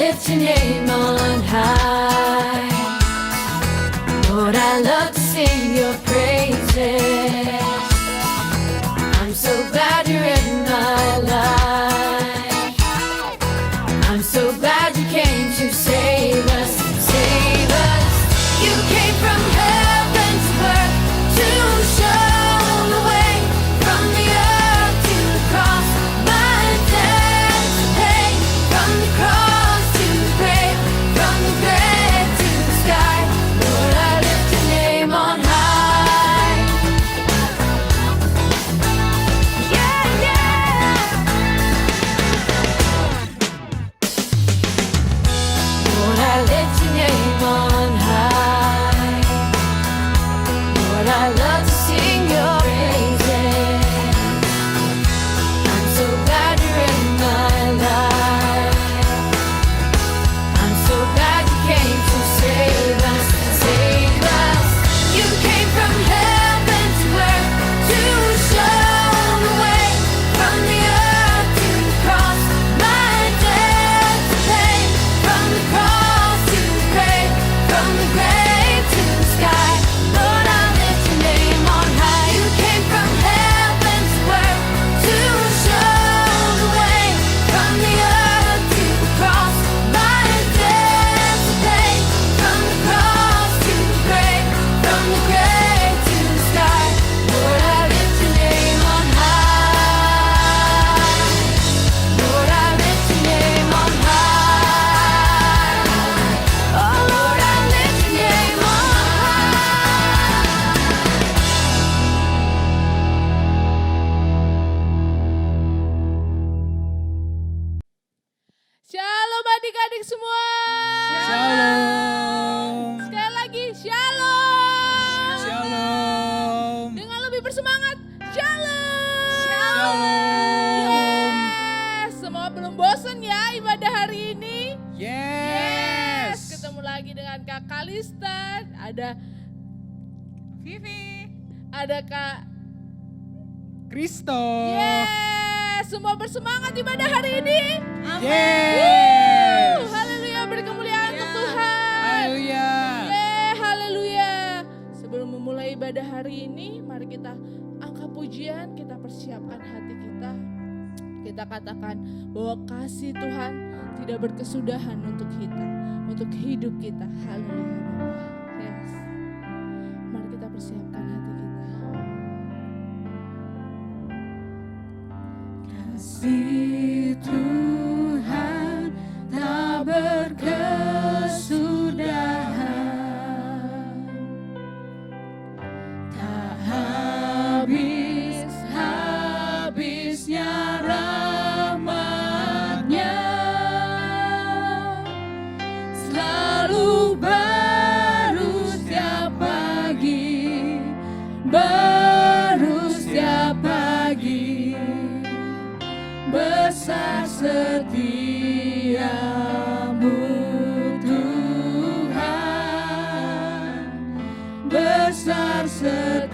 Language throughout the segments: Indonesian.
lift your name on high. Lord, I love to sing your praises. I'm so glad you're in my life. I'm so glad you came to save us, save us. You came from heaven to earth to show the way, from the earth to the cross, my debt to pay, from the cross to the grave, from the grave to the sky. Lord, I lift your name on high. Yeah, yeah. Lord, I lift your name on high. Lord, I love to sing your praises. I'm so glad you're in my life. I'm so glad you came to save us, save us. You came from heaven to earth to show the way, from the earth to the cross, my debt to pay, from the cross to the grave, from the grave to the sky. Lord, I lift your name on high. You came from heaven to earth to show the way, from the earth to the cross, my debt to pay, from the cross to the grave, from the grave to the sky. Lord, I lift your name on high. Lord, I lift your name on high. Oh Lord, I lift your name on Shalom adik-adik semua. Shalom. Sekali lagi shalom. Shalom. Dengan lebih bersemangat. Shalom. Shalom. Yes. Semua belum bosan ya ibadah hari ini? Yes. Ketemu lagi dengan Kak Kalista, ada Vivi. ada Kak. Kristo. Yes. Semua bersemangat ibadah hari ini. Yes. Haleluya, beri kemuliaan untuk Tuhan. Haleluya. Haleluya. Sebelum memulai ibadah hari ini, mari kita angkat pujian, kita persiapkan hati kita. Kita katakan bahwa kasih Tuhan tidak berkesudahan untuk kita, untuk hidup kita. Haleluya. Yes. Mari kita persiapkan hati kita. Kasih Tuhan tak berkesudahan, tak habis-habisnya rahmat-Nya, selalu baru setiap pagi, baru setiap pagi. Besar setiamu Tuhan, besar setiamu.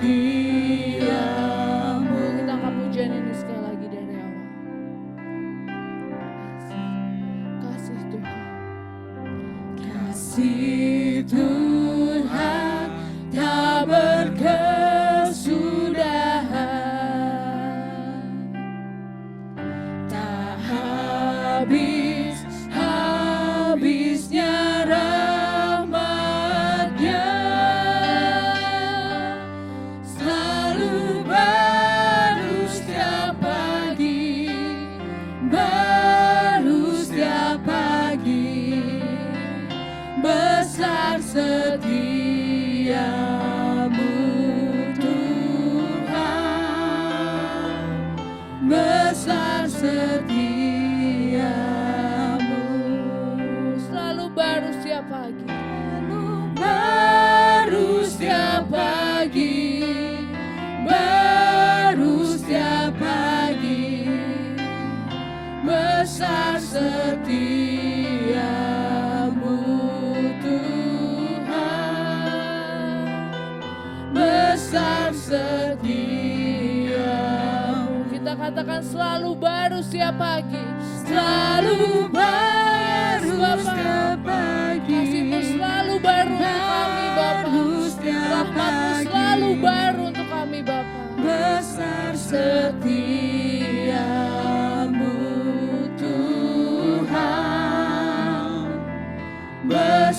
Kita angkat pujian ini sekali lagi dari awal. Kasih Tuhan. Kasih Tuhan tak berkesudahan, tak habis-habisnya rahmat-Nya, selalu baru setiap pagi, baru setiap pagi. Besar setiamu Tuhan, besar setiamu. Selalu baru setiap pagi. Baru setiap pagi, baru setiap pagi. Besar setiamu Tuhan, besar setiamu. Kita katakan selalu baru setiap pagi. Selalu baru Bapa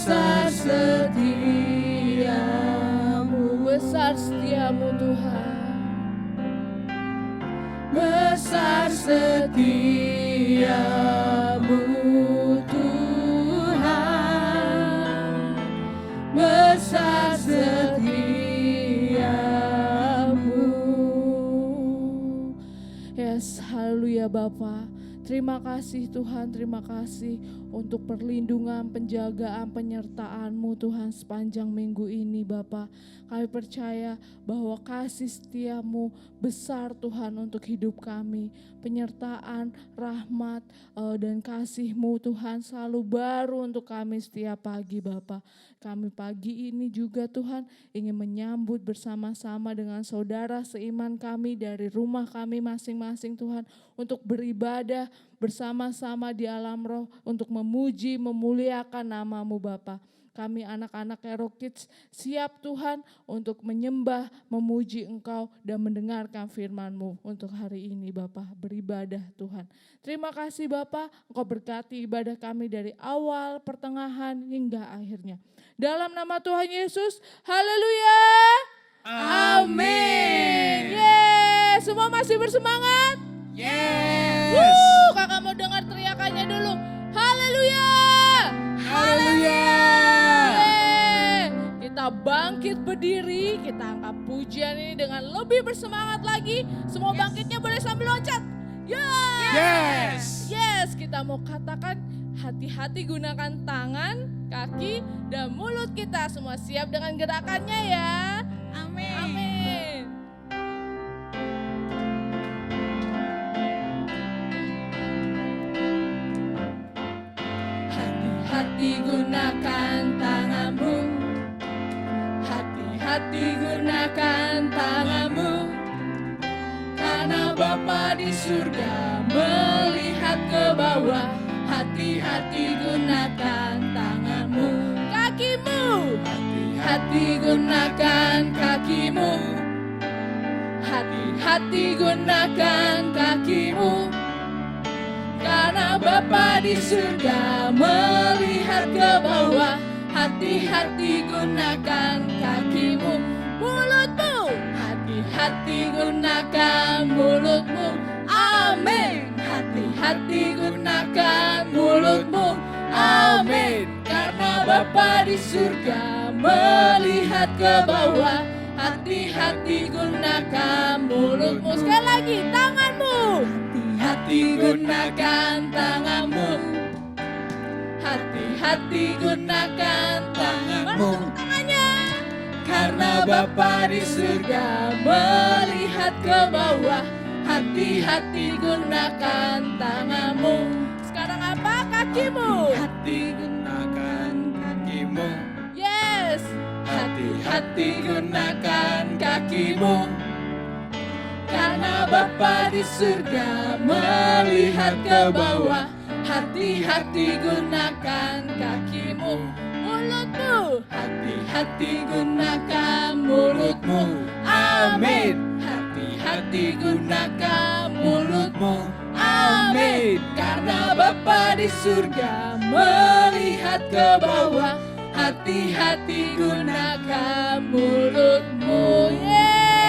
besar setiamu, besar setiamu Tuhan. besar setiamu Tuhan, besar setiamu. Yes, haleluya Bapa. Terima kasih Tuhan, terima kasih untuk perlindungan, penjagaan, penyertaan-Mu Tuhan sepanjang minggu ini Bapa. Kami percaya bahwa kasih setia-Mu besar Tuhan untuk hidup kami. Penyertaan, rahmat, dan kasih-Mu Tuhan selalu baru untuk kami setiap pagi Bapa. Kami pagi ini juga Tuhan ingin menyambut bersama-sama dengan saudara seiman kami dari rumah kami masing-masing Tuhan untuk beribadah bersama-sama di alam roh untuk memuji, memuliakan nama-Mu Bapa. Kami anak-anak Hero Kids siap Tuhan untuk menyembah, memuji Engkau dan mendengarkan firman-Mu untuk hari ini Bapa, beribadah Tuhan. Terima kasih Bapa, Engkau berkati ibadah kami dari awal, pertengahan hingga akhirnya. Dalam nama Tuhan Yesus, haleluya. Amin. Yes, semua masih bersemangat? Yes. Kakak mau dengar teriakannya dulu. Haleluya. Haleluya. Kita bangkit berdiri, kita angkat pujian ini dengan lebih bersemangat lagi. Semua bangkitnya boleh sambil loncat. Yes. Yes, kita mau katakan hati-hati gunakan tangan, kaki, dan mulut kita. Semua siap dengan gerakannya ya. Amin. Amin. Hati-hati gunakan tanganmu, hati-hati gunakan tanganmu, karena Bapa di surga melihat ke bawah. Hati-hati gunakan tanganmu, Kakimu. hati-hati gunakan kakimu, hati-hati gunakan kakimu, karena Bapa di surga melihat ke bawah. Hati-hati gunakan kakimu, mulutmu, hati-hati gunakan mulutmu. Amin. Hati-hati gunakan mulutmu. Amin. Karena Bapa di surga melihat ke bawah. Hati-hati gunakan mulutmu. Sekali lagi, tanganmu. Hati-hati gunakan tanganmu, hati-hati gunakan tanganmu, Tangannya. karena Bapa di surga melihat ke bawah. Hati-hati gunakan tanganmu. Sekarang apa? Kakimu. Hati gunakan kakimu, Yes. hati-hati gunakan kakimu, karena Bapa di surga melihat ke bawah. Hati-hati gunakan kakimu, Mulutmu. hati-hati gunakan mulutmu. Amin. Hati-hati gunakan mulutmu. Amin. Karena Bapa di surga melihat ke bawah. Hati-hati gunakan mulutmu.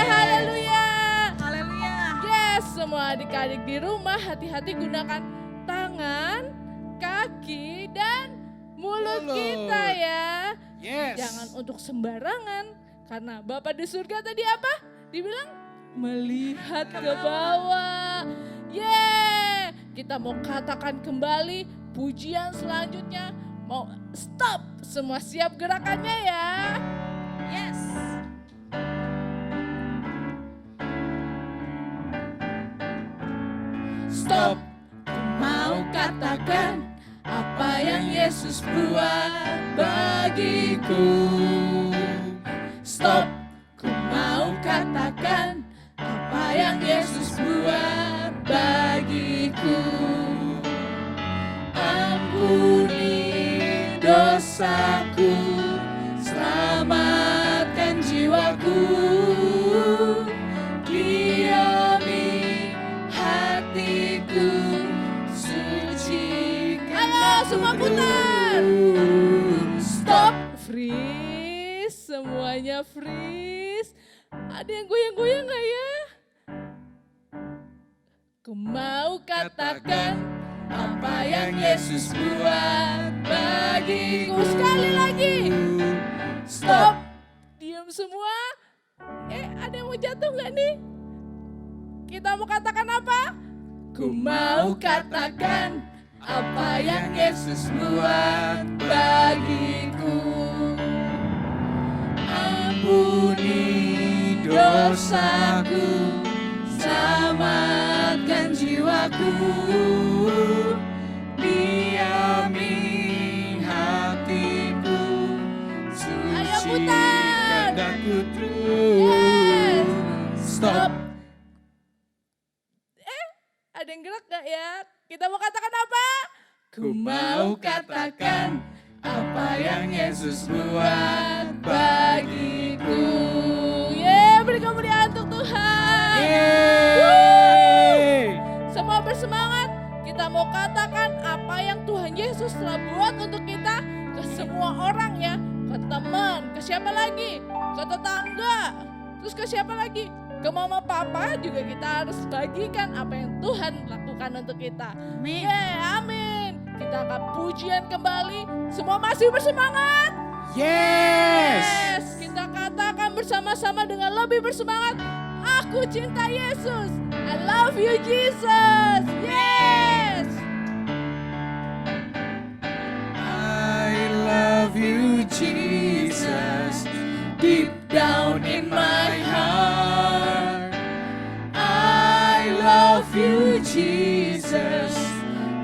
Haleluya. Haleluya. Yes, semua adik-adik di rumah hati-hati gunakan tangan, kaki, dan mulut kita ya. Yes. Jangan untuk sembarangan. Karena Bapa di surga tadi apa? Dibilang melihat ke bawah. Kita mau katakan kembali pujian selanjutnya. Mau stop. Semua siap gerakannya ya. Yes. Stop. Mau katakan apa yang Yesus buat bagiku. Stop. Ku mau katakan apa yang Yesus buat bagiku. Ampuni dosaku, selamatkan jiwaku, diami hatiku, sucikan Ayo semua putar. Stop. freeze, semuanya freeze. Ada yang goyang-goyang gak ya? Ku mau katakan apa yang Yesus buat bagiku. Sekali lagi. Stop. Diam semua. Ada yang mau jatuh gak nih? Kita mau katakan apa? Ku mau katakan apa yang Yesus buat bagiku. Ampuni dosaku, selamatkan jiwaku, diami hatiku, Ayo suci putar. kehendakku terus. Yes. Stop. Ada yang gerak gak ya? Kita mau katakan apa? Ku mau katakan apa yang Yesus buat bagiku. Beri kemuliaan untuk Tuhan. Yeay. Semua bersemangat. Kita mau katakan apa yang Tuhan Yesus telah buat untuk kita ke semua orang ya. Ke teman, ke siapa lagi? Ke tetangga. Terus ke siapa lagi? Ke mama papa juga kita harus bagikan apa yang Tuhan lakukan untuk kita. Amin. Amin. Kita akan pujian kembali. Semua masih bersemangat? Yes. Kita katakan bersama-sama dengan lebih bersemangat. Aku cinta Yesus. I love you Jesus. Yes. I love you, Jesus, deep down in my heart. I love you, Jesus,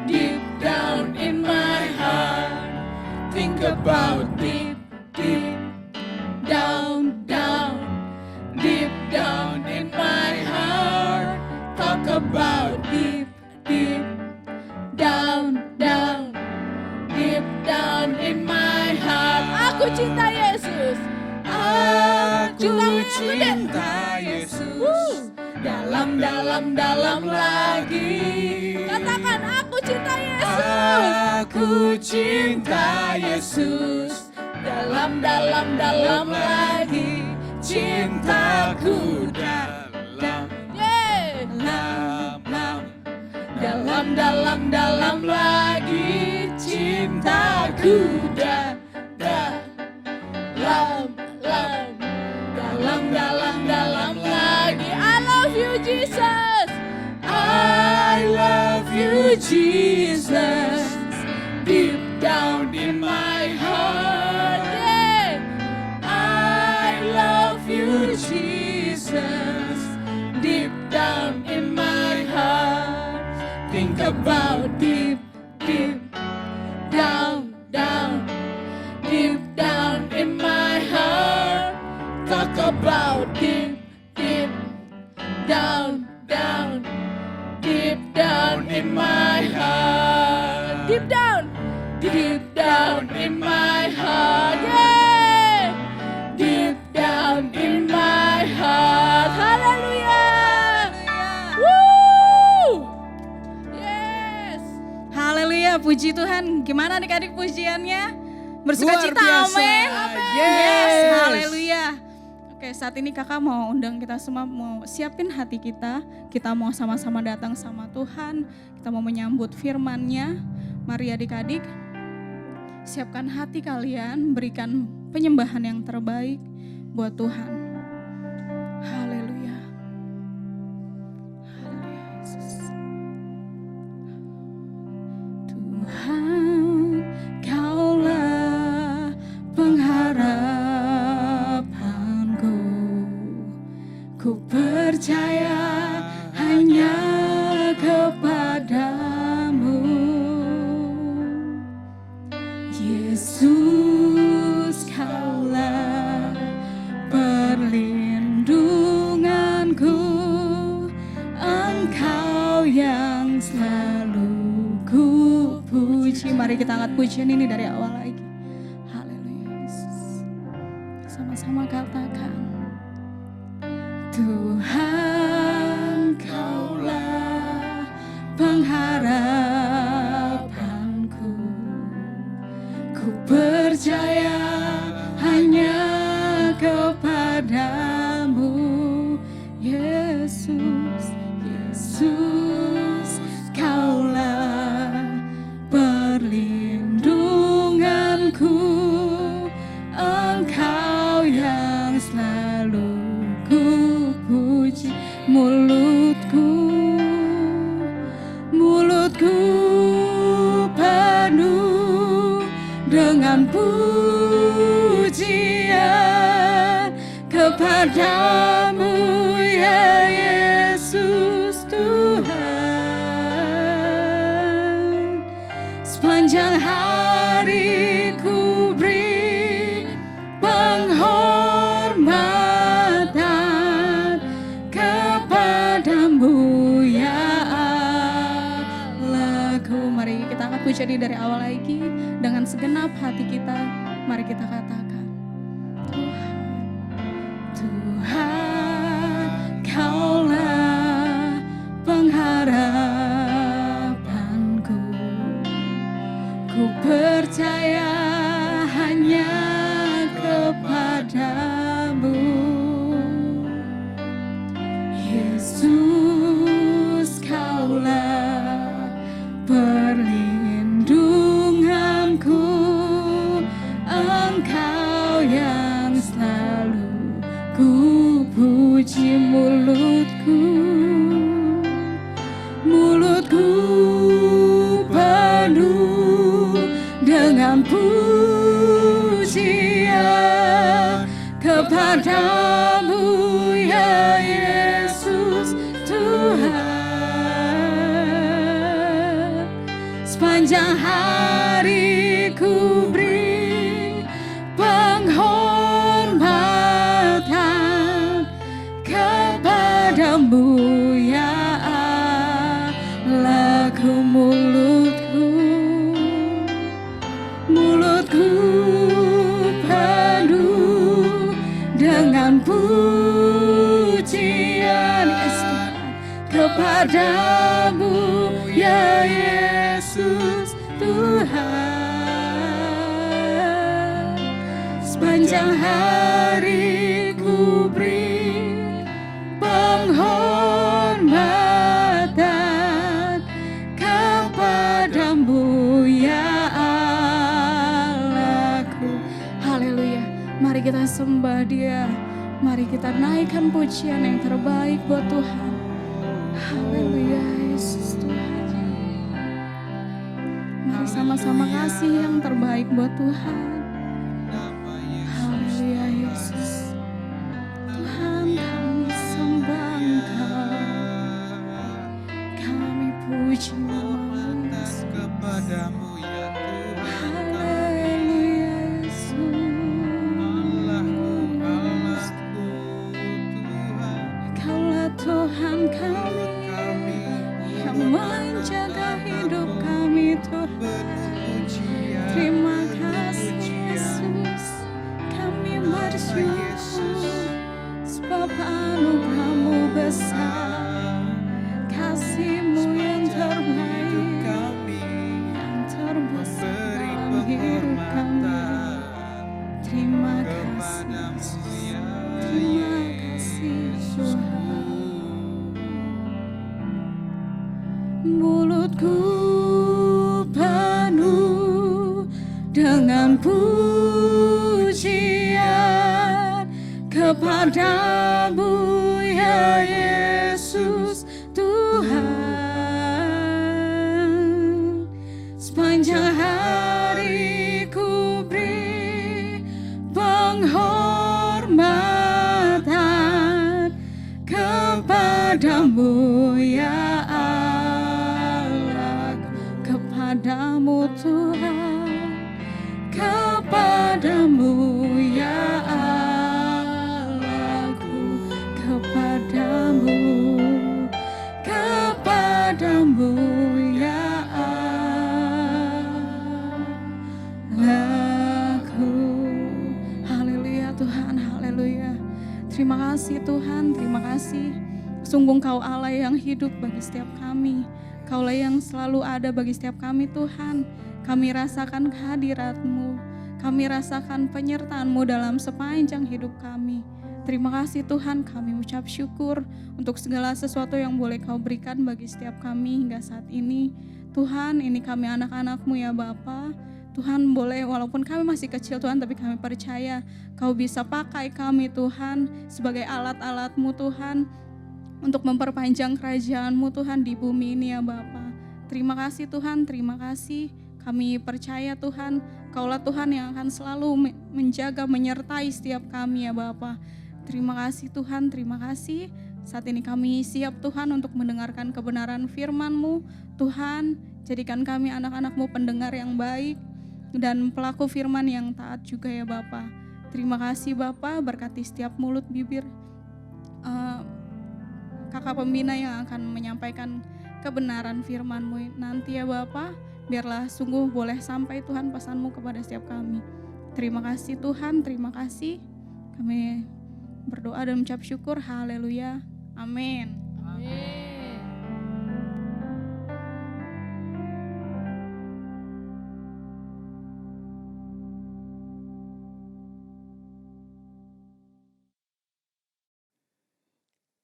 deep down in my heart. Think about deep, deep down, down, deep down in my heart. Talk about deep, deep down, down, deep down in my heart. Aku cinta Yesus. Aku cinta Yesus. Dalam, dalam, dalam lagi. Katakan aku cinta Yesus. Aku cinta Yesus. Dalam, dalam, dalam lagi. Cintaku dalam, Yeay. dalam, dalam, dalam lagi. Cintaku dalam, dalam lagi. I love you Jesus. I love you, Jesus, deep down in my heart. Yeay. I love you, Jesus, deep down in my heart. Think about deep, deep down, down, deep down in my heart. Talk about deep, deep down, down, deep down in my heart. Deep down. Deep down in my heart. Yeay. Deep down in my heart. Haleluya. Woo. Yes. Haleluya, puji Tuhan. Gimana adik-adik pujiannya? Bersuka Luar cita, biasa. amin. Yes. Haleluya. Oke, saat ini kakak mau undang kita semua, mau siapin hati kita. Kita mau sama-sama datang sama Tuhan. Kita mau menyambut firman-Nya. Mari adik-adik, siapkan hati kalian, berikan penyembahan yang terbaik buat Tuhan. Haleluya. Haleluya, Yesus. Tuhan, Kaulah pengharapanku. Ku percaya hanya kepadamu, Yesus. Kaulah perlindunganku, Engkau yang selalu ku puji. Mari kita angkat pujian ini dari awal lagi. Haleluya, Yesus. Sama-sama katakan, Tuhan, Kaulah pengharapanku. Ku percaya Engkau yang selalu ku puji. Mulutku penuh dengan pujian kepadamu ya Yesus Tuhan. Sepanjang hari ku beri penghormatan kepadamu ya Allahku. Mari kita angkat pujian ini dari awal lagi dengan segenap hati kita. Mari kita katakan, Tuhan, Kaulah pengharapanku. Ku percaya hanya kepadamu, Yesus. Kaulah perlindunganku. Engkau yang selalu ku puji. Mulutku penuh dengan pujian kepadamu ya Yesus Tuhan. Sepanjang hari ku beri penghormatan kepadamu ya Allahku. Mulutku penuh dengan pujian kepadamu ya Yesus Tuhan. Sepanjang hari ku beri penghormatan kepadamu ya Allahku. Haleluya. Mari kita sembah Dia. Mari kita naikkan pujian yang terbaik buat Tuhan. Haleluya Yesus Tuhan. Mari sama-sama kasih yang terbaik buat Tuhan. Haleluya Yesus. Tuhan, kami sembah Engkau, kami puji nama Yesus. Kepadamu ya Tuhan. Haleluya Yesus. Kaulah Tuhan kami yang menjaga hidup kami Tuhan. Terima kasih Yesus, kami bersyukur sebab anugerah-Mu besar, kasih-Mu yang terbaik, yang terbesar dalam hidup kami. Terima kasih Yesus, terima kasih Tuhan. Mulutku penuh dengan pujian kepadamu ya Yesus Tuhan. Sepanjang hari ku beri penghormatan kepadamu ya Allah, kepadamu Tuhan, kepadamu ya Allahku, kepadamu ya Allahku. Haleluya Tuhan, haleluya. Terima kasih Tuhan, terima kasih. Sungguh Engkau Allah yang hidup bagi setiap kami. Kaulah yang selalu ada bagi setiap kami Tuhan. Kami rasakan kehadirat-Mu, kami rasakan penyertaan-Mu dalam sepanjang hidup kami. Terima kasih Tuhan, kami ucap syukur untuk segala sesuatu yang boleh Kau berikan bagi setiap kami hingga saat ini. Tuhan, ini kami anak-anak-Mu ya Bapa. Tuhan boleh walaupun kami masih kecil Tuhan, tapi kami percaya Kau bisa pakai kami Tuhan sebagai alat-alat-Mu Tuhan untuk memperpanjang kerajaan-Mu Tuhan di bumi ini ya Bapa. Terima kasih Tuhan, terima kasih. Kami percaya Tuhan, Kaulah Tuhan yang akan selalu menjaga, menyertai setiap kami ya Bapa. Terima kasih Tuhan, terima kasih. Saat ini kami siap Tuhan untuk mendengarkan kebenaran firman-Mu. Tuhan, jadikan kami anak-anak-Mu pendengar yang baik dan pelaku firman yang taat juga ya Bapa. Terima kasih Bapa, berkati setiap mulut bibir kakak pembina yang akan menyampaikan kebenaran firman-Mu nanti ya Bapa. Biarlah sungguh boleh sampai Tuhan pesan-Mu kepada setiap kami. Terima kasih Tuhan, terima kasih. Kami berdoa dan mengucap syukur, haleluya, amin. Amin.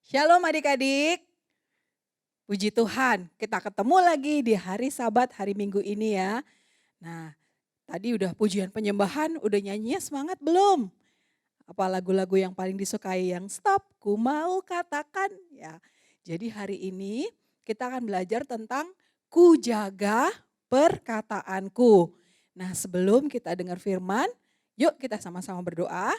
Shalom adik-adik, puji Tuhan kita ketemu lagi di hari Sabat hari Minggu ini ya. Nah tadi udah pujian penyembahan, udah nyanyinya semangat belum? Apa lagu-lagu yang paling disukai yang stop, ku mau katakan ya. Jadi hari ini kita akan belajar tentang ku jaga perkataanku. Nah sebelum kita dengar firman, yuk kita sama-sama berdoa.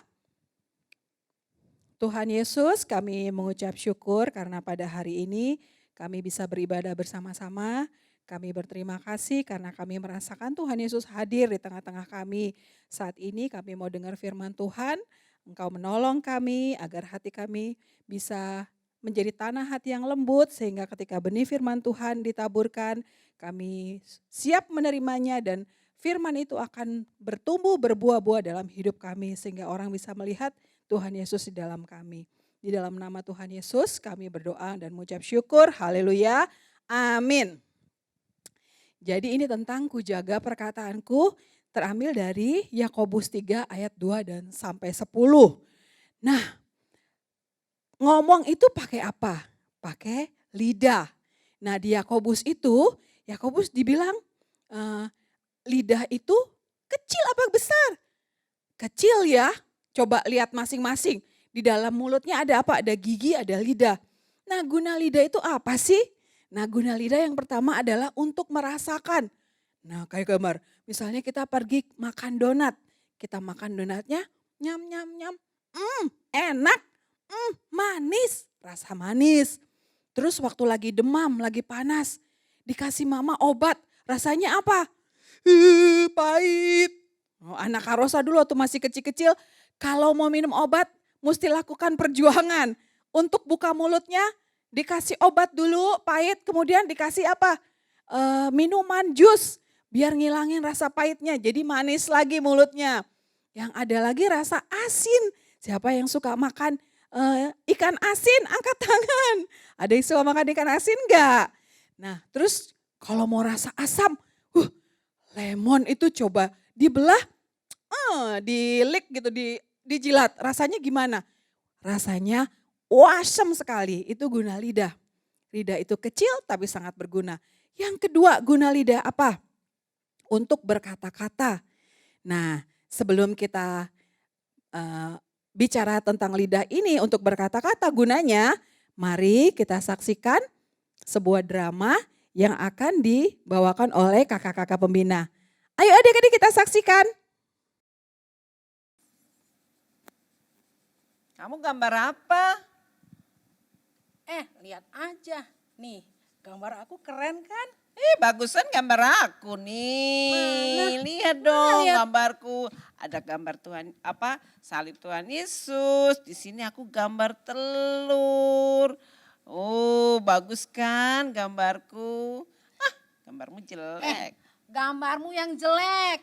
Tuhan Yesus, kami mengucap syukur karena pada hari ini kami bisa beribadah bersama-sama. Kami berterima kasih karena kami merasakan Tuhan Yesus hadir di tengah-tengah kami. Saat ini kami mau dengar firman Tuhan, Engkau menolong kami agar hati kami bisa menjadi tanah hati yang lembut sehingga ketika benih firman Tuhan ditaburkan, kami siap menerimanya dan firman itu akan bertumbuh berbuah-buah dalam hidup kami sehingga orang bisa melihat Tuhan Yesus di dalam kami. Di dalam nama Tuhan Yesus kami berdoa dan mengucap syukur. Haleluya. Amin. Jadi ini tentang ku jaga perkataanku terambil dari Yakobus 3 ayat 2 dan sampai 10. Nah, ngomong itu pakai apa? Pakai lidah. Nah di Yakobus itu, Yakobus dibilang lidah itu kecil apa besar? Kecil ya. Coba lihat masing-masing. Di dalam mulutnya ada apa? Ada gigi, ada lidah. Nah guna lidah itu apa sih? Nah guna lidah yang pertama adalah untuk merasakan. Nah kayak gambar, misalnya kita pergi makan donat. Kita makan donatnya, nyam nyam nyam. Enak, manis, rasa manis. Terus waktu lagi demam, lagi panas. Dikasih mama obat, rasanya apa? Pahit. Oh, anak Karosa dulu waktu masih kecil-kecil. Kalau mau minum obat, mesti lakukan perjuangan. Untuk buka mulutnya, dikasih obat dulu, pahit, kemudian dikasih apa? Minuman, jus, biar ngilangin rasa pahitnya, jadi manis lagi mulutnya. Yang ada lagi rasa asin. Siapa yang suka makan ikan asin, angkat tangan. Ada yang suka makan ikan asin enggak? Nah terus kalau mau rasa asam, lemon itu coba dibelah, dilik gitu, dijilat, rasanya gimana? Rasanya wasem sekali, itu guna lidah. Lidah itu kecil tapi sangat berguna. Yang kedua guna lidah apa? Untuk berkata-kata. Nah sebelum kita bicara tentang lidah ini untuk berkata-kata gunanya, mari kita saksikan sebuah drama yang akan dibawakan oleh kakak-kakak pembina. Ayo adik-adik kita saksikan. Kamu gambar apa? Lihat aja. Nih, gambar aku keren kan? Bagusan gambar aku nih. Mana? Lihat dong lihat. gambarku. Ada gambar Tuhan salib Tuhan Yesus. Di sini aku gambar telur. Oh, bagus kan gambarku? Gambarmu jelek. Gambarmu yang jelek.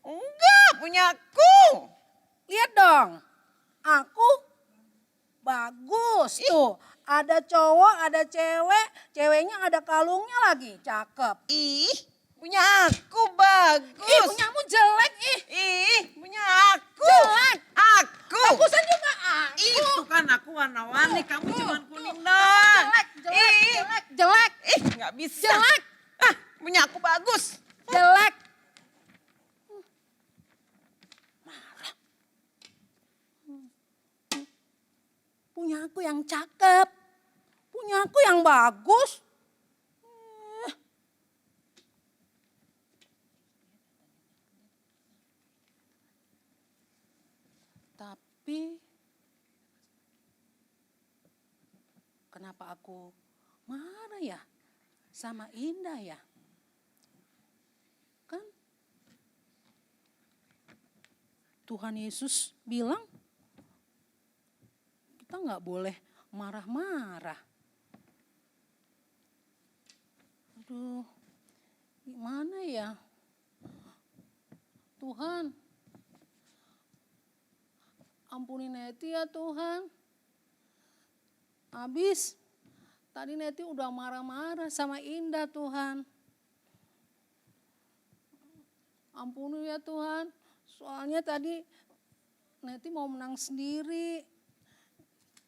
Enggak, punya aku. Lihat dong. Aku bagus tuh. Ada cowok, ada cewek. Ceweknya ada kalungnya lagi. Cakep. Ih, punya aku bagus. Ih, punyamu jelek ih. Ih, punya aku. Jelek. Aku. Bagusan juga aku. Itu kan aku warna-warni, kamu cuma kuning Kamu doang. jelek, jelek, Ih, jelek, jelek, nggak bisa. jelek, Punya aku bagus. jelek. punya aku yang cakep, punya aku yang bagus. Tapi kenapa aku marah ya sama Indah ya? Kan Tuhan Yesus bilang kita nggak boleh marah-marah. Aduh, gimana ya? Tuhan, ampuni Neti ya Tuhan. Habis tadi Neti udah marah-marah sama Indah Tuhan. Ampuni ya Tuhan. Soalnya tadi Neti mau menang sendiri.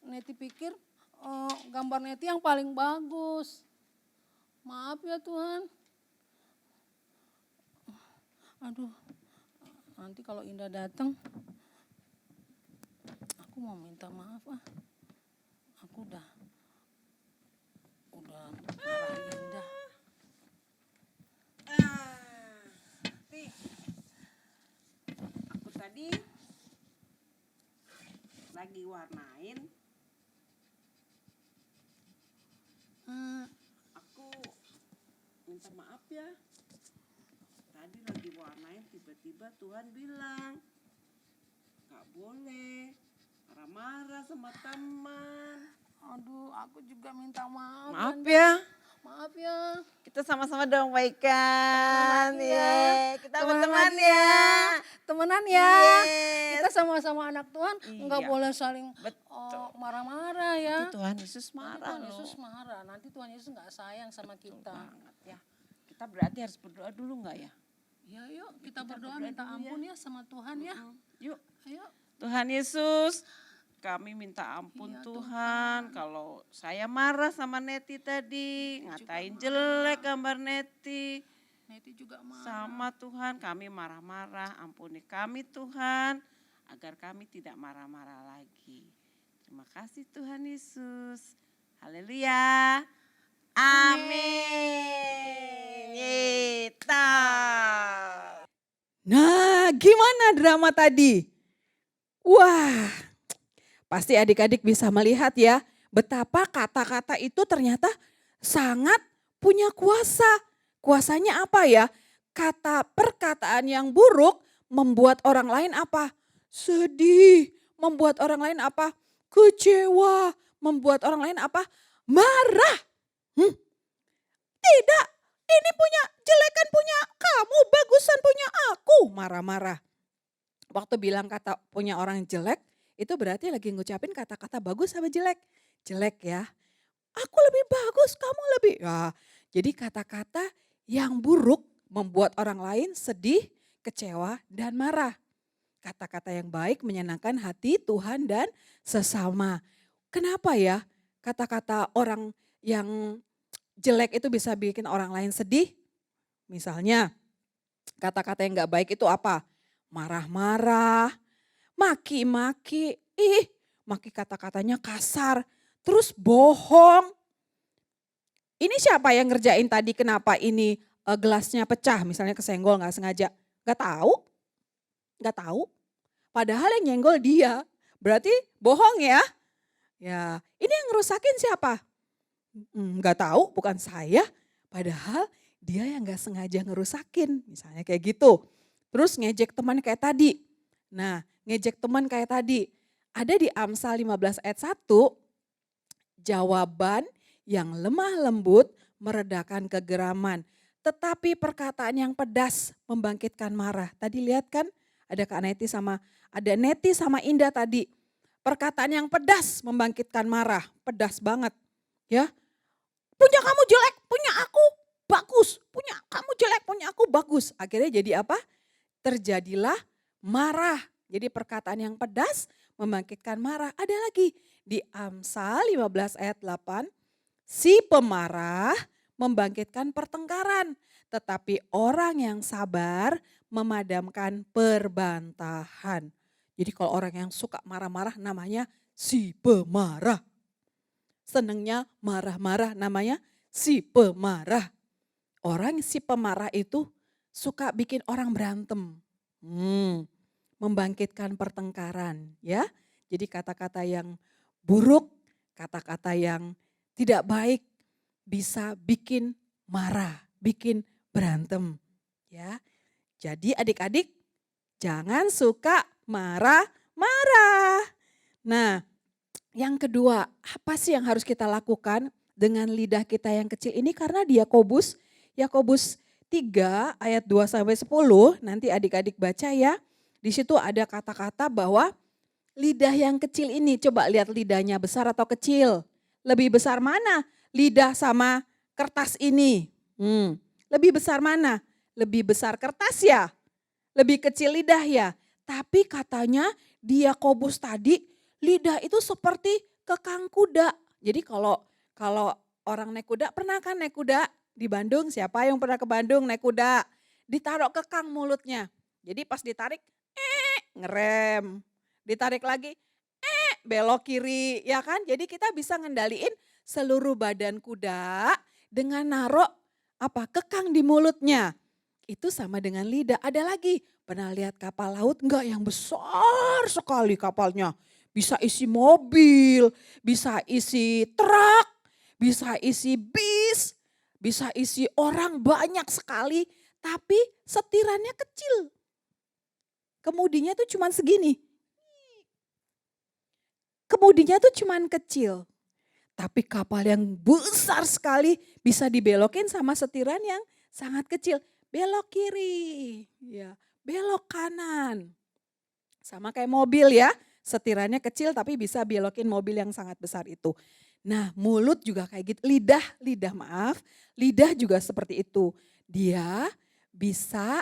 Neti pikir gambar Neti yang paling bagus. Maaf ya Tuhan. Aduh, nanti kalau Indah datang, aku mau minta maaf ah. Aku udah marahin Indah. Aku tadi lagi warnain. Aku minta maaf ya. Tadi lagi warnain tiba-tiba Tuhan bilang gak boleh marah-marah sama teman. Aduh, aku juga minta maaf. Maaf ya. Maaf ya. Kita sama-sama dong baikan. Temenan ya. Kita Temenan berteman lagi ya. Temenan ya. Yes. Kita sama-sama anak Tuhan, nggak Iya. boleh saling Betul. marah-marah ya. Nanti Tuhan Yesus Nanti marah Tuhan loh. Yesus marah. Nanti Tuhan Yesus nggak sayang sama Betul kita. banget ya. Kita berarti harus berdoa dulu nggak ya? Ya yuk kita berdoa berdoa minta dulu ampun ya sama Tuhan ya. Yuk. Ayo. Tuhan Yesus, kami minta ampun Iya, Tuhan kalau saya marah sama Neti tadi, ngatain jelek gambar Neti. Neti juga marah. Sama Tuhan kami marah-marah, ampuni kami Tuhan agar kami tidak marah-marah lagi. Terima kasih Tuhan Yesus. Haleluya. Amin. Yeta. Nah, gimana drama tadi? Wah, pasti adik-adik bisa melihat ya betapa kata-kata itu ternyata sangat punya kuasa. Kuasanya apa ya? Kata perkataan yang buruk membuat orang lain apa? Sedih. Membuat orang lain apa? Kecewa. Membuat orang lain apa? Marah. Tidak, ini punya jelekan punya kamu, bagusan punya aku. Marah-marah. Waktu bilang kata punya orang jelek, itu berarti lagi ngucapin kata-kata bagus sama jelek. Jelek ya. Aku lebih bagus, kamu lebih. Ya, jadi kata-kata yang buruk membuat orang lain sedih, kecewa, dan marah. Kata-kata yang baik menyenangkan hati Tuhan dan sesama. Kenapa ya kata-kata orang yang jelek itu bisa bikin orang lain sedih? Misalnya kata-kata yang gak baik itu apa? Marah-marah, maki-maki, maki kata-katanya kasar, terus bohong. Ini siapa yang ngerjain tadi kenapa ini gelasnya pecah misalnya kesenggol gak sengaja? Gak tahu, gak tahu. Padahal yang nyenggol dia, berarti bohong ya. Ya, ini yang ngerusakin siapa? Gak tahu, bukan saya. Padahal dia yang gak sengaja ngerusakin, misalnya kayak gitu. Terus ngejek teman kayak tadi. Nah, ngejek teman kayak tadi. Ada di Amsal 15 ayat 1, jawaban yang lemah lembut meredakan kegeraman. Tetapi perkataan yang pedas membangkitkan marah. Tadi lihat kan ada Kak Neti sama Indah tadi. Perkataan yang pedas membangkitkan marah, pedas banget. Ya. Punya kamu jelek, punya aku bagus. Punya kamu jelek, punya aku bagus. Akhirnya jadi apa? Terjadilah marah. Jadi perkataan yang pedas membangkitkan marah. Ada lagi di Amsal 15 ayat 8. Si pemarah membangkitkan pertengkaran. Tetapi orang yang sabar memadamkan perbantahan. Jadi kalau orang yang suka marah-marah namanya si pemarah. senengnya marah-marah, namanya si pemarah. Orang si pemarah itu suka bikin orang berantem. Membangkitkan pertengkaran ya. Jadi kata-kata yang buruk, kata-kata yang tidak baik bisa bikin marah, bikin berantem ya. Jadi adik-adik jangan suka marah-marah. Nah, yang kedua, apa sih yang harus kita lakukan dengan lidah kita yang kecil ini? Karena di Yakobus 3 ayat 2 sampai 10, nanti adik-adik baca ya. Di situ ada kata-kata bahwa lidah yang kecil ini, coba lihat lidahnya besar atau kecil. Lebih besar mana? Lidah sama kertas ini. Lebih besar mana? Lebih besar kertas ya? Lebih kecil lidah ya? Tapi katanya di Yakobus tadi lidah itu seperti kekang kuda. Jadi kalau orang naik kuda, pernah kan naik kuda di Bandung? Siapa yang pernah ke Bandung naik kuda? Ditaruh kekang mulutnya. Jadi pas ditarik, ngerem. Ditarik lagi, belok kiri, ya kan? Jadi kita bisa ngendaliin seluruh badan kuda dengan naruh kekang di mulutnya. Itu sama dengan lidah. Ada lagi, pernah lihat kapal laut enggak yang besar sekali kapalnya? Bisa isi mobil, bisa isi truk, bisa isi bis, bisa isi orang banyak sekali. Tapi setirannya kecil. Kemudinya tuh cuman segini. Kemudinya tuh cuman kecil. Tapi kapal yang besar sekali bisa dibelokin sama setiran yang sangat kecil. Belok kiri, ya, belok kanan. Sama kayak mobil ya, setirannya kecil tapi bisa belokin mobil yang sangat besar itu. Nah, mulut juga kayak gitu, lidah juga seperti itu. Dia bisa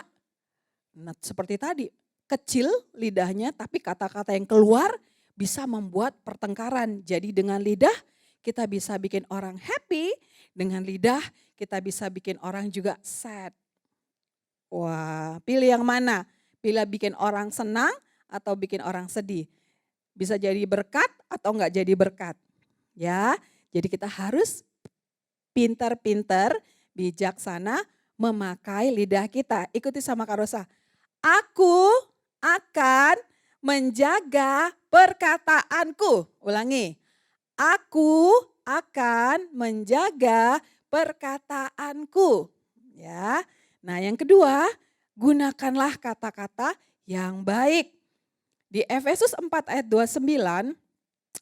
seperti tadi, kecil lidahnya tapi kata-kata yang keluar bisa membuat pertengkaran. Jadi dengan lidah kita bisa bikin orang happy, dengan lidah kita bisa bikin orang juga sad. Wah, pilih yang mana? Pilih bikin orang senang atau bikin orang sedih. Bisa jadi berkat atau enggak jadi berkat. Ya, jadi kita harus pintar-pintar, bijaksana memakai lidah kita. Ikuti sama Kak Rosa. Aku akan menjaga perkataanku. Ulangi. Aku akan menjaga perkataanku. Ya. Nah, yang kedua, gunakanlah kata-kata yang baik. Di Efesus 4 ayat 29,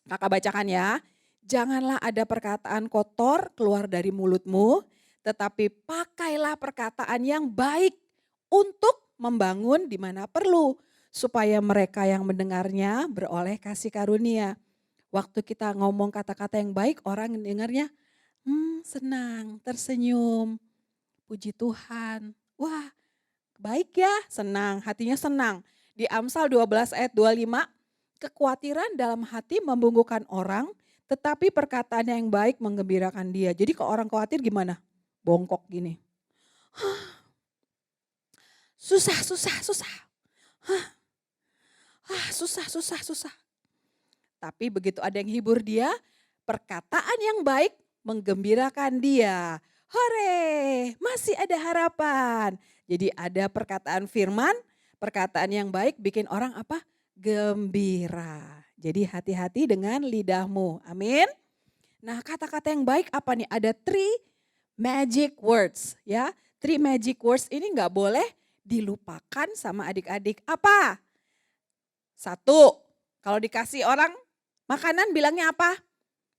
Kakak bacakan ya. Janganlah ada perkataan kotor keluar dari mulutmu, tetapi pakailah perkataan yang baik untuk membangun di mana perlu, supaya mereka yang mendengarnya beroleh kasih karunia. Waktu kita ngomong kata-kata yang baik, orang dengarnya senang, tersenyum, puji Tuhan. Wah, baik ya, senang, hatinya senang. Di Amsal 12 ayat 25, kekhawatiran dalam hati membungkukkan orang, tetapi perkataan yang baik menggembirakan dia. Jadi kalau orang khawatir gimana? Bongkok gini. Susah. Susah. Tapi begitu ada yang hibur dia, perkataan yang baik menggembirakan dia. Hore, masih ada harapan. Jadi ada perkataan firman, perkataan yang baik bikin orang apa? Gembira. Jadi hati-hati dengan lidahmu. Amin. Nah, kata-kata yang baik apa nih? Ada 3 magic words ya. 3 magic words ini enggak boleh dilupakan sama adik-adik. Apa? 1, kalau dikasih orang makanan bilangnya apa?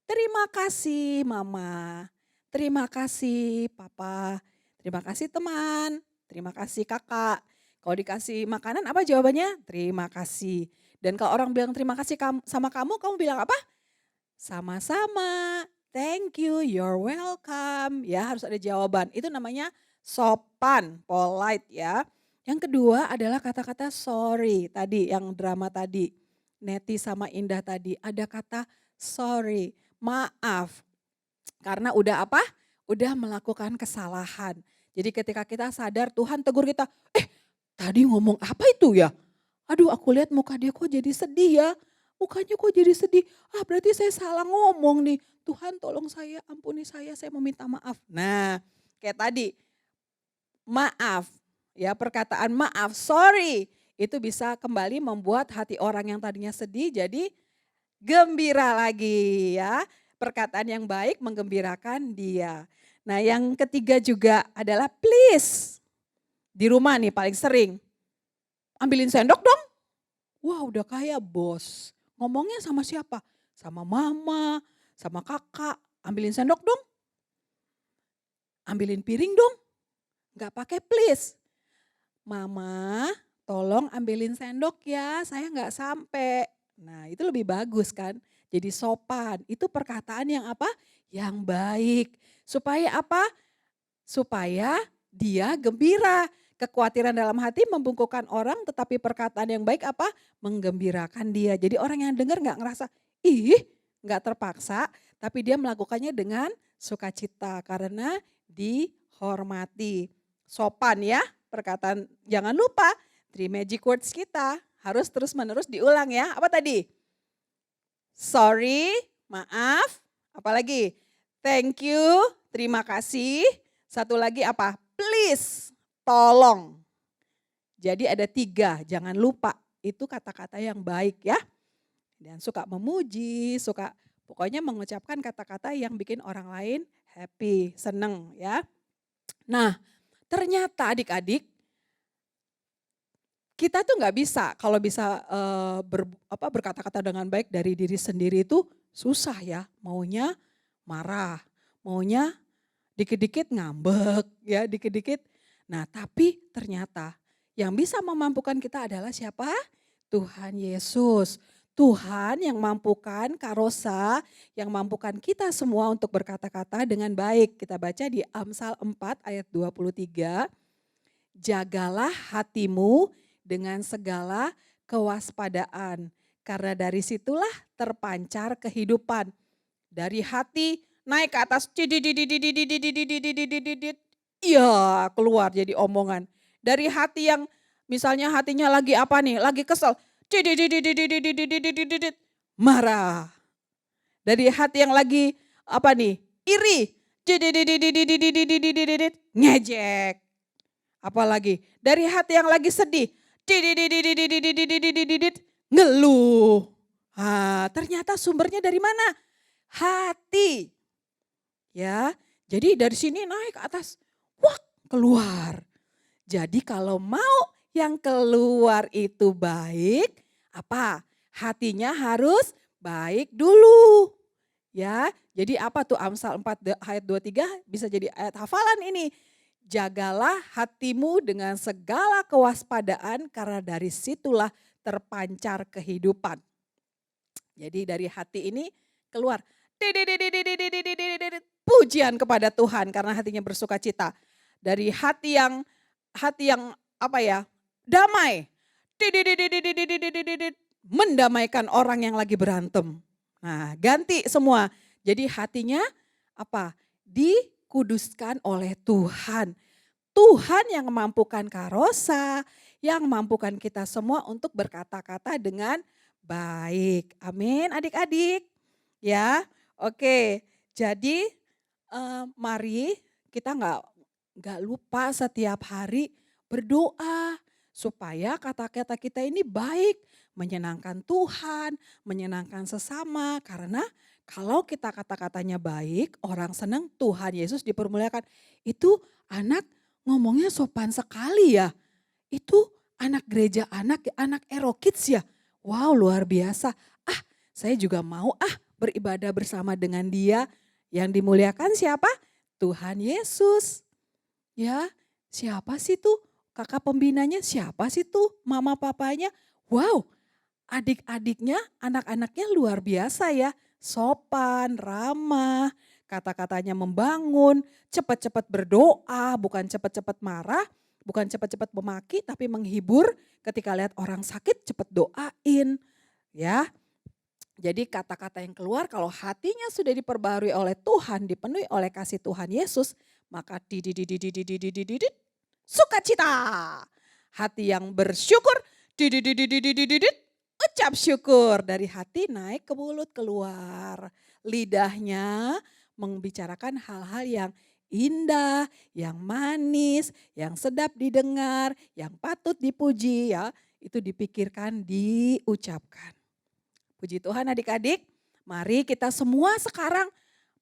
Terima kasih mama, terima kasih papa, terima kasih teman, terima kasih kakak. Kalau dikasih makanan apa jawabannya? Terima kasih. Dan kalau orang bilang terima kasih sama kamu bilang apa? Sama-sama, thank you, you're welcome. Ya, harus ada jawaban. Itu namanya sopan, polite ya. Yang kedua adalah kata-kata sorry tadi, yang drama tadi. Neti sama Indah tadi, ada kata sorry, maaf. Karena udah apa? Udah melakukan kesalahan. Jadi ketika kita sadar Tuhan tegur kita, tadi ngomong apa itu ya? Aduh, aku lihat muka dia kok jadi sedih ya. Mukanya kok jadi sedih. Berarti saya salah ngomong nih. Tuhan tolong saya, ampuni saya mau minta maaf. Nah, kayak tadi, maaf, ya perkataan maaf, sorry, itu bisa kembali membuat hati orang yang tadinya sedih jadi gembira lagi ya. Perkataan yang baik menggembirakan dia. Nah yang ketiga juga adalah please. Di rumah nih paling sering, ambilin sendok dong. Wah udah kayak bos, ngomongnya sama siapa? Sama mama, sama kakak, ambilin sendok dong. Ambilin piring dong. Gak pakai please. Mama tolong ambilin sendok ya, saya gak sampai. Nah itu lebih bagus kan, jadi sopan. Itu perkataan yang apa? Yang baik. Supaya apa? Supaya dia gembira. Kekhawatiran dalam hati membungkukkan orang, tetapi perkataan yang baik apa? Menggembirakan dia. Jadi orang yang dengar gak ngerasa, ih gak terpaksa, tapi dia melakukannya dengan sukacita karena dihormati. Sopan ya, perkataan jangan lupa 3 magic words kita harus terus menerus diulang ya. Apa tadi? Sorry, maaf, apalagi? Thank you, terima kasih. Satu lagi apa? Please, tolong. Jadi ada 3, jangan lupa. Itu kata-kata yang baik ya. Dan suka memuji, suka pokoknya mengucapkan kata-kata yang bikin orang lain happy, seneng ya. Nah ternyata adik-adik, kita tuh nggak bisa kalau bisa berkata-kata dengan baik dari diri sendiri itu susah ya. Maunya marah, maunya dikit-dikit ngambek ya, dikit-dikit. Nah tapi ternyata yang bisa memampukan kita adalah siapa? Tuhan Yesus. Tuhan yang mampukan Karosa, yang mampukan kita semua untuk berkata-kata dengan baik. Kita baca di Amsal 4 ayat 23. Jagalah hatimu dengan segala kewaspadaan. Karena dari situlah terpancar kehidupan. Dari hati naik ke atas. Iya keluar jadi omongan. Dari hati yang misalnya hatinya lagi apa nih, lagi kesel. Marah. Dari hati yang lagi apa nih? Iri. Ngejek. Apalagi dari hati yang lagi sedih. Ngeluh. Ternyata sumbernya dari mana? Hati. Ya, jadi dari sini naik ke atas. Wah, keluar. Jadi kalau mau yang keluar itu baik, apa? Hatinya harus baik dulu. Ya, jadi apa tuh Amsal 4 ayat 23 bisa jadi ayat hafalan ini. Jagalah hatimu dengan segala kewaspadaan karena dari situlah terpancar kehidupan. Jadi dari hati ini keluar pujian kepada Tuhan karena hatinya bersukacita. Dari hati yang apa ya? Damai. Mendamaikan orang yang lagi berantem. Nah, ganti semua. Jadi hatinya apa? Dikuduskan oleh Tuhan. Tuhan yang memampukan Karosa, yang memampukan kita semua untuk berkata-kata dengan baik. Amin, adik-adik. Ya, oke. Jadi mari kita nggak lupa setiap hari berdoa supaya kata-kata kita ini baik, menyenangkan Tuhan, menyenangkan sesama. Karena kalau kita kata-katanya baik, orang senang, Tuhan Yesus dipermuliakan. Itu anak ngomongnya sopan sekali ya. Itu anak gereja anak Ero Kids ya. Wow, luar biasa. Saya juga mau beribadah bersama dengan dia. Yang dimuliakan siapa? Tuhan Yesus. Ya, siapa sih tuh? Kakak pembinanya siapa sih tuh? Mama papanya? Wow, adik-adiknya, anak-anaknya luar biasa ya. Sopan, ramah, kata-katanya membangun, cepat-cepat berdoa, bukan cepat-cepat marah, bukan cepat-cepat memaki, tapi menghibur. Ketika lihat orang sakit cepat doain. Ya, jadi kata-kata yang keluar kalau hatinya sudah diperbarui oleh Tuhan, dipenuhi oleh kasih Tuhan Yesus, maka sukacita. Hati yang bersyukur, ucap syukur. Dari hati naik ke mulut keluar. Lidahnya membicarakan hal-hal yang indah, yang manis, yang sedap didengar, yang patut dipuji ya. Itu dipikirkan, diucapkan. Puji Tuhan adik-adik, mari kita semua sekarang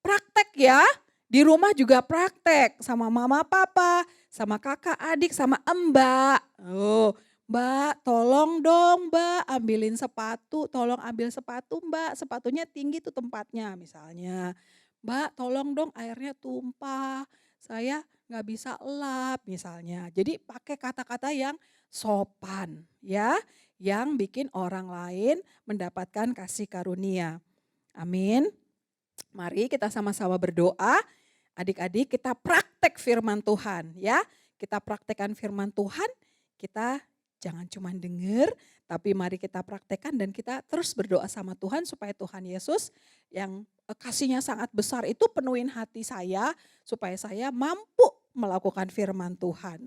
praktek ya. Di rumah juga praktek sama mama papa, sama kakak adik, sama mbak. Oh, Mbak tolong dong Mbak ambilin sepatu, tolong ambil sepatu Mbak, sepatunya tinggi tuh tempatnya misalnya. Mbak tolong dong airnya tumpah, saya nggak bisa lap misalnya. Jadi pakai kata-kata yang sopan ya, yang bikin orang lain mendapatkan kasih karunia. Amin. Mari kita sama-sama berdoa. Adik-adik kita praktek firman Tuhan ya. Kita praktekkan firman Tuhan, kita jangan cuma dengar, tapi mari kita praktekkan dan kita terus berdoa sama Tuhan supaya Tuhan Yesus yang kasihnya sangat besar itu penuhin hati saya supaya saya mampu melakukan firman Tuhan.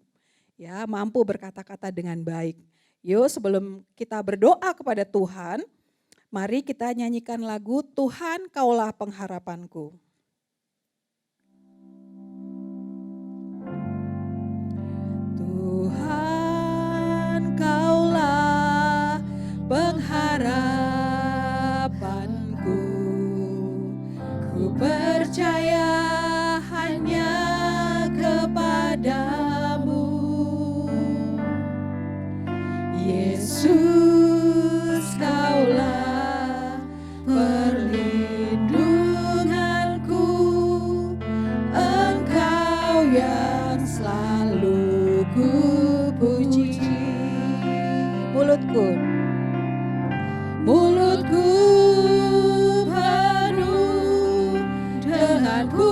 Ya, mampu berkata-kata dengan baik. Yuk sebelum kita berdoa kepada Tuhan, mari kita nyanyikan lagu Tuhan Kaulah Pengharapanku. Tuhan Kaulah pengharapanku, ku percaya hanya kepadamu. Yesus Kaulah perlindunganku, Engkau yang selalu ku puji. Mulutku penuh dengan pujian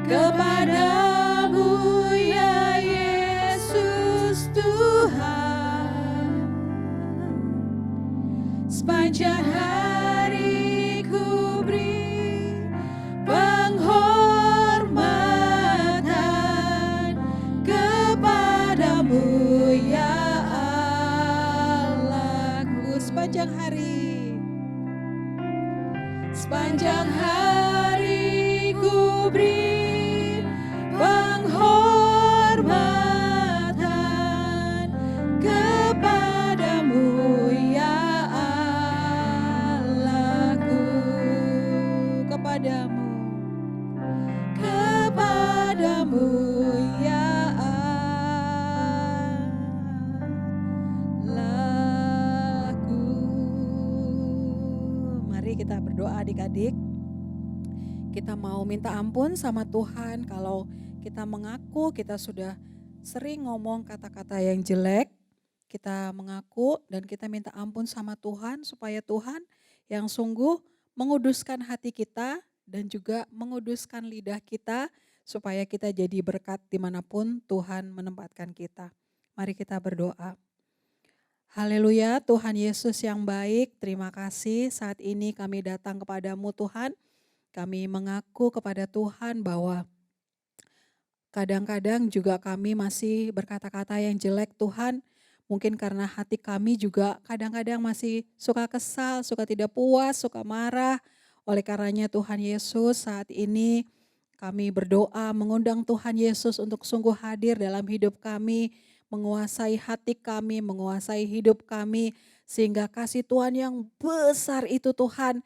kepadamu ya Yesus Tuhan. Sepanjang hari ku beri penghormatan kepadamu ya Allahku. Sepanjang hari ku beri penghormatan kepadamu ya Allahku. Kepadamu ya Allahku. Mari kita berdoa adik-adik. Kita mau minta ampun sama Tuhan kalau kita mengaku kita sudah sering ngomong kata-kata yang jelek. Kita mengaku dan kita minta ampun sama Tuhan supaya Tuhan yang sungguh menguduskan hati kita dan juga menguduskan lidah kita supaya kita jadi berkat dimanapun Tuhan menempatkan kita. Mari kita berdoa. Haleluya, Tuhan Yesus yang baik, terima kasih saat ini kami datang kepadamu Tuhan. Kami mengaku kepada Tuhan bahwa kadang-kadang juga kami masih berkata-kata yang jelek Tuhan. Mungkin karena hati kami juga kadang-kadang masih suka kesal, suka tidak puas, suka marah. Oleh karenanya Tuhan Yesus saat ini kami berdoa mengundang Tuhan Yesus untuk sungguh hadir dalam hidup kami, menguasai hati kami, menguasai hidup kami, sehingga kasih Tuhan yang besar itu Tuhan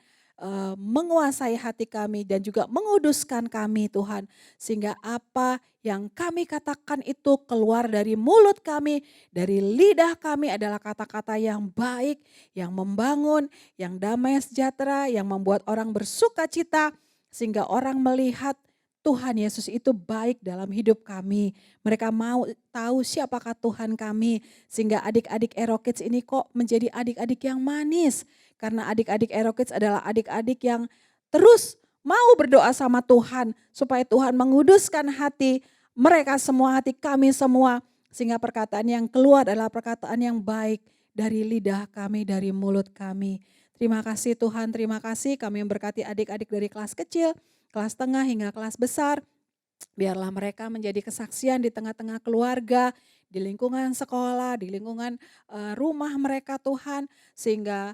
menguasai hati kami dan juga menguduskan kami Tuhan. Sehingga apa yang kami katakan itu keluar dari mulut kami, dari lidah kami adalah kata-kata yang baik, yang membangun, yang damai sejahtera, yang membuat orang bersuka cita. Sehingga orang melihat Tuhan Yesus itu baik dalam hidup kami. Mereka mau tahu siapakah Tuhan kami. Sehingga adik-adik Ero Kids ini kok menjadi adik-adik yang manis. Karena adik-adik Ero Kids adalah adik-adik yang terus mau berdoa sama Tuhan. Supaya Tuhan menguduskan hati mereka semua, hati kami semua. Sehingga perkataan yang keluar adalah perkataan yang baik dari lidah kami, dari mulut kami. Terima kasih Tuhan, terima kasih kami memberkati adik-adik dari kelas kecil, kelas tengah hingga kelas besar. Biarlah mereka menjadi kesaksian di tengah-tengah keluarga, di lingkungan sekolah, di lingkungan rumah mereka Tuhan, sehingga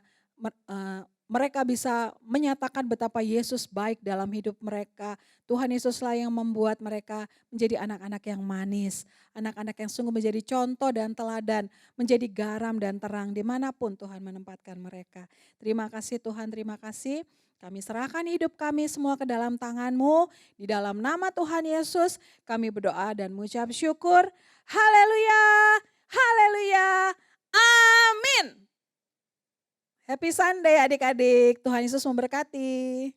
mereka bisa menyatakan betapa Yesus baik dalam hidup mereka. Tuhan Yesuslah yang membuat mereka menjadi anak-anak yang manis, anak-anak yang sungguh menjadi contoh dan teladan, menjadi garam dan terang dimanapun Tuhan menempatkan mereka. Terima kasih Tuhan, terima kasih. Kami serahkan hidup kami semua ke dalam tangan-Mu. Di dalam nama Tuhan Yesus kami berdoa dan mengucap syukur. Haleluya, haleluya, amin. Happy Sunday adik-adik, Tuhan Yesus memberkati.